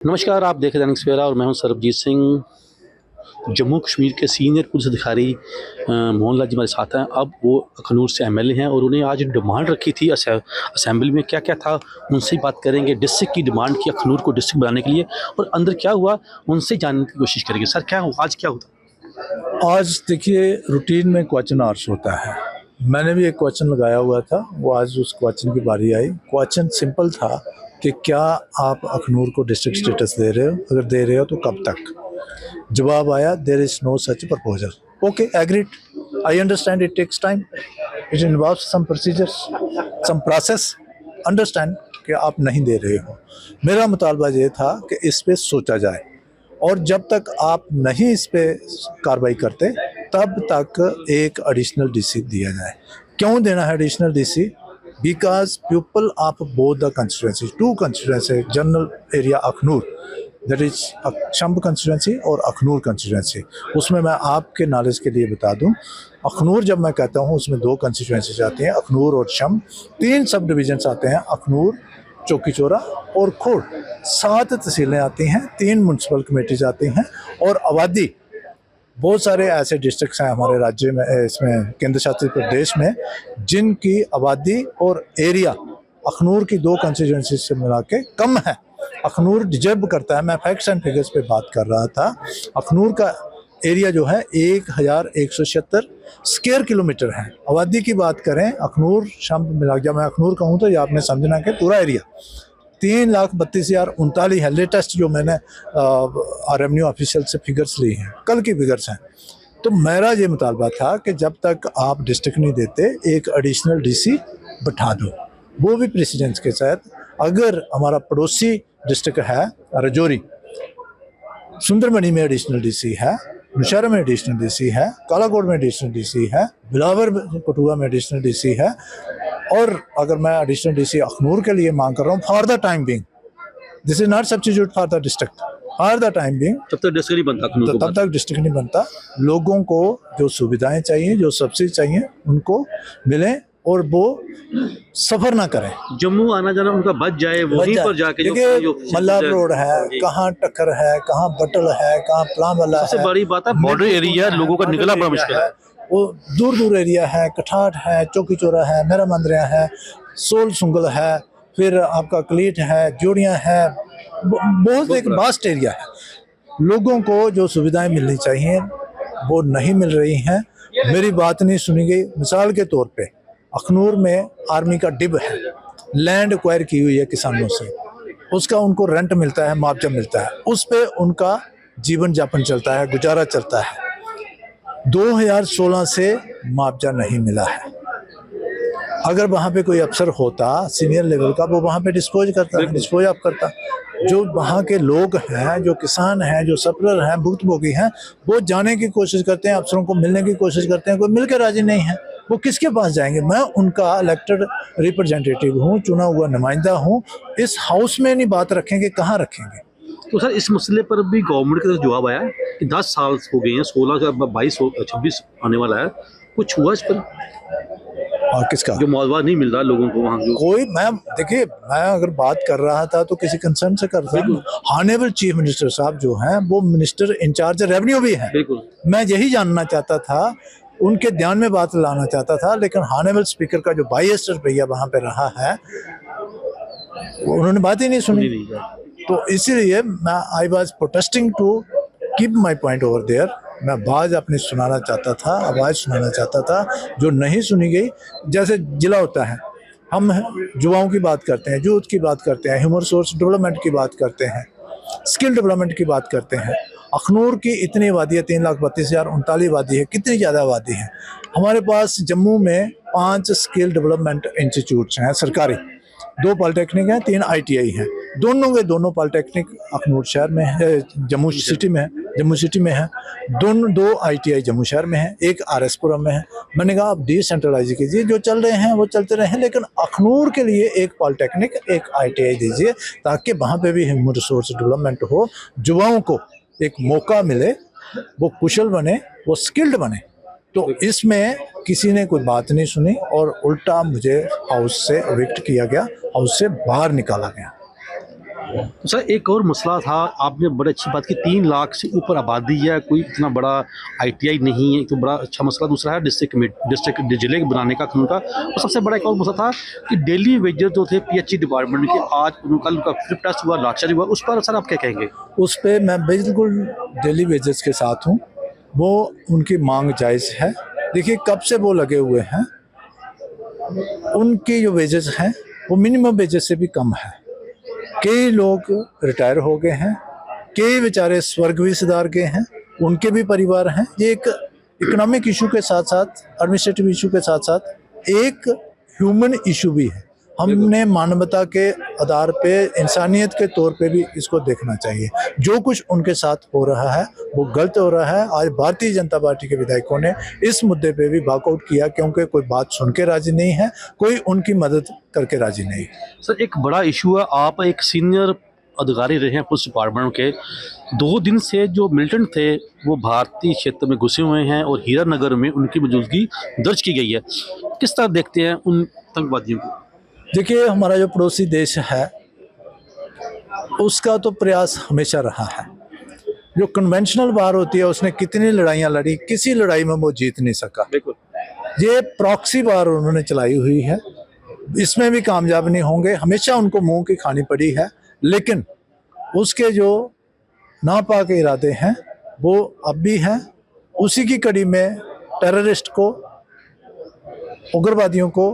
नमस्कार, आप देख रहे हैं दैनिक सवेरा और मैं हूं सरबजीत सिंह। जम्मू कश्मीर के सीनियर पुलिस अधिकारी मोहन लाल जी हमारे साथ हैं। अब वो अखनूर से एमएलए हैं और उन्हें आज डिमांड रखी थी असेंबली में, क्या क्या था उनसे ही बात करेंगे। डिस्ट्रिक्ट की डिमांड की अखनूर को डिस्ट्रिक्ट बनाने के लिए, और अंदर क्या हुआ उनसे जानने की कोशिश करेंगे। सर, क्या हुआ आज, क्या होता? आज देखिए, रूटीन में क्वेश्चन आवर्स होता है। मैंने भी एक क्वेश्चन लगाया हुआ था, वो आज उस क्वेश्चन की बारी आई। क्वेश्चन सिंपल था कि क्या आप अखनूर को डिस्ट्रिक्ट स्टेटस दे रहे हो, अगर दे रहे हो तो कब तक। जवाब आया, there is no such proposal. Okay, agreed, I understand it takes time, it involves some procedures, some process. Understand कि आप नहीं दे रहे हो। मेरा मुतालबा ये था कि इस पे सोचा जाए, और जब तक आप नहीं इस पे कार्रवाई करते तब तक एक एडिशनल डीसी दिया जाए। क्यों देना है additional DC? Because people of both the constituency, two constituency, general area Akhnoor, that is Chhamb constituency और अखनूर कंस्टिट्यूंसी। उसमें मैं आपके नॉलेज के लिए बता दूं, अखनूर जब मैं कहता हूं उसमें दो कंस्टिट्यूंसीज आती हैं, अखनूर और शंभ। 3 सब डिविजन्स आते हैं, अखनूर, चौकी चौरा और खोड़। 7 तहसीलें आती हैं, 3 म्यूनसिपल कमेटीज आती हैं, और आबादी बहुत सारे ऐसे डिस्ट्रिक्ट्स हैं हमारे राज्य में, इसमें केंद्र शासित प्रदेश में, जिनकी आबादी और एरिया अखनूर की 2 कंस्टिट्यूंसी से मिला के कम है। अखनूर डिजर्व करता है, मैं फैक्ट्स एंड फिगर्स पे बात कर रहा था। अखनूर का एरिया जो है 1176 स्क्वायर किलोमीटर है। आबादी की बात करें, अखनूर शंभ मिला, जब मैं अखनूर कहूँ तो ये आपने समझना कि पूरा एरिया 3,32,039 है। लेटेस्ट जो मैंने रेवेन्यू ऑफिशियल से फिगर्स ली हैं, कल की फिगर्स हैं। तो मेरा ये मुतालबा था कि जब तक आप डिस्ट्रिक्ट नहीं देते, एक एडिशनल डीसी बैठा दो, वो भी प्रेसिडेंस के साथ। अगर हमारा पड़ोसी डिस्ट्रिक्ट है राजौरी, सुंदरमणि में एडिशनल डीसी है, नौशहरा में एडिशनल डीसी है, कालाकोट में एडिशनल डीसी है, बिलावर कठुआ में एडिशनल डीसी है, और अगर मैं एडिशनल डीसी अखनूर के लिए मांग कर रहा हूँ for the time being, this is not substitute for the district, for the time being. जब तक डिस्ट्रिक्ट नहीं बनता तो तब तक डिस्ट्रिक्ट नहीं बनता। लोगों को जो सुविधाएं चाहिए, जो सब्सिडी चाहिए, उनको मिले और वो सफर ना करें। जम्मू आना जाना उनका बच जाए, वहीं पर जाके देखिए, मल्लार रोड है, कहाँ टक्कर है, कहाँ बटल है, कहाँ प्लामवाला है। सबसे बड़ी बात है बॉर्डर एरिया, लोगों का निकलना बड़ा मुश्किल है। वो दूर दूर एरिया है, कठाट है, चौकी चौरा है, मेरा मंदरिया है, सोल सुंगल है, फिर आपका कलीट है, जोड़ियाँ है, बहुत एक वास्ट एरिया है। लोगों को जो सुविधाएं मिलनी चाहिए वो नहीं मिल रही हैं। मेरी बात नहीं सुनी गई। मिसाल के तौर पे अखनूर में आर्मी का डिब है, लैंड एक्वायर की हुई है किसानों से, उसका उनको रेंट मिलता है, मुआवजा मिलता है, उस पे उनका जीवन यापन चलता है, गुजारा चलता है। 2016 से मुआवजा नहीं मिला है। अगर वहाँ पे कोई अफसर होता सीनियर लेवल का, वो वहाँ पे डिस्पोज ऑफ करता। जो वहाँ के लोग हैं, जो किसान हैं, जो सप्लायर हैं, भुक्तभोगी हैं, वो जाने की कोशिश करते हैं, अफसरों को मिलने की कोशिश करते हैं, कोई मिलकर राजी नहीं है, वो किसके पास जाएंगे? मैं उनका इलेक्टेड रिप्रेजेंटेटिव हूँ, चुना हुआ नुमाइंदा हूँ। इस हाउस में नहीं बात रखेंगे, कहाँ रखेंगे? तो सर, इस मसले पर भी गवर्नमेंट की तरफ जवाब आया कि 10 साल हो गए हैं, 16 का 22 26 आने वाला है, कुछ हुआ इस पर? और किसका जो मुआवजा नहीं मिल रहा लोगों को वहाँ जो कोई, मैं देखिए, मैं अगर बात कर रहा था तो किसी कंसर्न से कर रहा हूँ। ऑनरेबल चीफ मिनिस्टर साहब जो हैं, वो मिनिस्टर इंचार्ज रेवेन्यू भी हैं। बिल्कुल, मैं यही जानना चाहता था, उनके ध्यान में बात लाना चाहता था, लेकिन ऑनरेबल स्पीकर का जो बायस्टर भैया वहाँ पे रहा है, उन्होंने बात ही नहीं सुनी। तो इसीलिए मैं I was protesting to keep my point over there. मैं आवाज़ अपनी सुनाना चाहता था, आवाज़ सुनाना चाहता था, जो नहीं सुनी गई। जैसे जिला होता है, हम युवाओं की बात करते हैं, यूथ की बात करते हैं, ह्यूमन रिसोर्स डेवलपमेंट की बात करते हैं, स्किल डेवलपमेंट की बात करते हैं। अखनूर की इतनी आबादी है, 3,32,039 आबादी है, कितनी ज़्यादा आबादी है। हमारे पास जम्मू में 5 स्किल डेवलपमेंट इंस्टीट्यूट्स हैं सरकारी, 2 पॉलिटेक्निक हैं, 3 ITI हैं। दोनों के दोनों पॉलिटेक्निक अखनूर शहर में है, जम्मू सिटी में है, जम्मू सिटी में है। दोनों 2 ITI जम्मू शहर में है, एक RSपुरम में है। मैंने कहा आप डिसेंट्रलाइज कीजिए, जो चल रहे हैं वो चलते रहे, लेकिन अखनूर के लिए एक पॉलिटेक्निक, एक ITI दीजिए, ताकि वहाँ पे भी ह्यूमन रिसोर्स डेवलपमेंट हो, युवाओं को एक मौका मिले, वो कुशल बने, वो स्किल्ड बने। तो इसमें किसी ने कोई बात नहीं सुनी और उल्टा मुझे हाउस से एविक्ट किया गया, हाउस से बाहर निकाला गया। तो सर एक और मसला था, आपने बड़ी अच्छी बात की, 3 लाख से ऊपर आबादी है, कोई इतना बड़ा आईटीआई नहीं है, तो बड़ा अच्छा मसला। दूसरा है डिस्ट्रिक्ट जिले बनाने का कानून का। और सबसे बड़ा एक और मसला था कि डेली वेजेस जो थे पीएचई डिपार्टमेंट के, आज कल उनका फ्लिप टेस्ट हुआ, लाचारी हुआ, उस पर सर आप क्या कहेंगे? उस पे मैं बिल्कुल डेली वेजेस के साथ हूँ। वो उनकी मांग जायज़ है। देखिए कब से वो लगे हुए हैं, उनकी जो वेजेस हैं वो मिनिमम वेजेस से भी कम है। कई लोग रिटायर हो गए हैं, कई बेचारे स्वर्ग भी सिधार गए हैं, उनके भी परिवार हैं। ये एक इकोनॉमिक इशू के साथ साथ, एडमिनिस्ट्रेटिव इशू के साथ साथ एक ह्यूमन इशू भी है। हमने मानवता के आधार पे, इंसानियत के तौर पे भी इसको देखना चाहिए। जो कुछ उनके साथ हो रहा है वो गलत हो रहा है। आज भारतीय जनता पार्टी के विधायकों ने इस मुद्दे पे भी वॉकआउट किया, क्योंकि कोई बात सुन के राजी नहीं है, कोई उनकी मदद करके राजी नहीं। सर एक बड़ा इशू है, आप एक सीनियर अधिकारी रहे हैं पुलिस डिपार्टमेंट के, 2 दिन से जो मिलिटेंट थे वो भारतीय क्षेत्र में घुसे हुए हैं और हीरा नगर में उनकी मौजूदगी दर्ज की गई है। किस तरह देखते हैं उन आतंकवादियों को? देखिए हमारा जो पड़ोसी देश है उसका तो प्रयास हमेशा रहा है। जो कन्वेंशनल वार होती है उसने कितनी लड़ाइयाँ लड़ी, किसी लड़ाई में वो जीत नहीं सका। बिल्कुल। ये प्रॉक्सी वार उन्होंने चलाई हुई है, इसमें भी कामयाब नहीं होंगे। हमेशा उनको मुंह की खानी पड़ी है, लेकिन उसके जो नापाक इरादे हैं वो अब भी हैं। उसी की कड़ी में टेररिस्ट को, उग्रवादियों को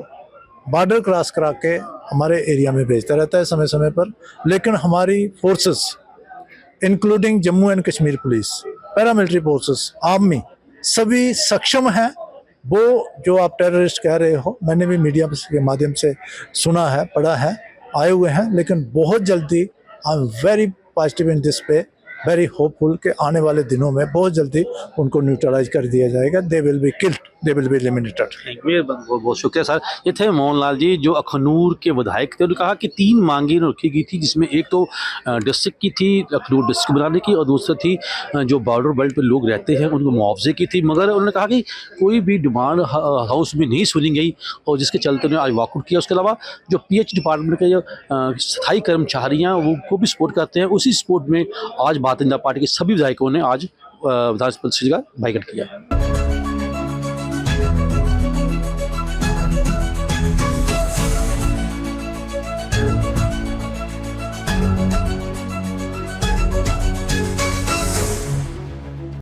बॉर्डर क्रॉस करा के हमारे एरिया में भेजता रहता है समय समय पर। लेकिन हमारी forces including Jammu and Kashmir police, paramilitary forces, army, सभी सक्षम हैं। वो जो आप टेररिस्ट कह रहे हो, मैंने भी मीडिया के माध्यम से सुना है, पढ़ा है, आए हुए हैं। लेकिन बहुत जल्दी, I am very positive in this पे, वेरी होपफुल कि आने वाले दिनों में बहुत जल्दी उनको न्यूट्रलाइज कर दिया जाएगा। They will be killed, they will be eliminated. बहुत बहुत शुक्रिया सर। ये थे मोहन लाल जी जो अखनूर के विधायक थे। उन्होंने कहा कि 3 मांगें रखी गई थी, जिसमें एक तो डिस्ट्रिक्ट की थी, अखनूर डिस्ट्रिक्ट बनाने की, और दूसरी थी जो बॉर्डर बेल्ट पे लोग रहते हैं उनको मुआवजे की थी। मगर उन्होंने कहा कि कोई भी डिमांड हाउस में नहीं सुनी गई, और जिसके चलते उन्होंने आज वॉकआउट किया। उसके अलावा जो पीएच डिपार्टमेंट के जो स्थायी कर्मचारी हैं वो को भी सपोर्ट करते हैं, उसी सपोर्ट में आज भारतीय जनता पार्टी के सभी विधायकों ने आज विधानसभा का बाइकआउट किया।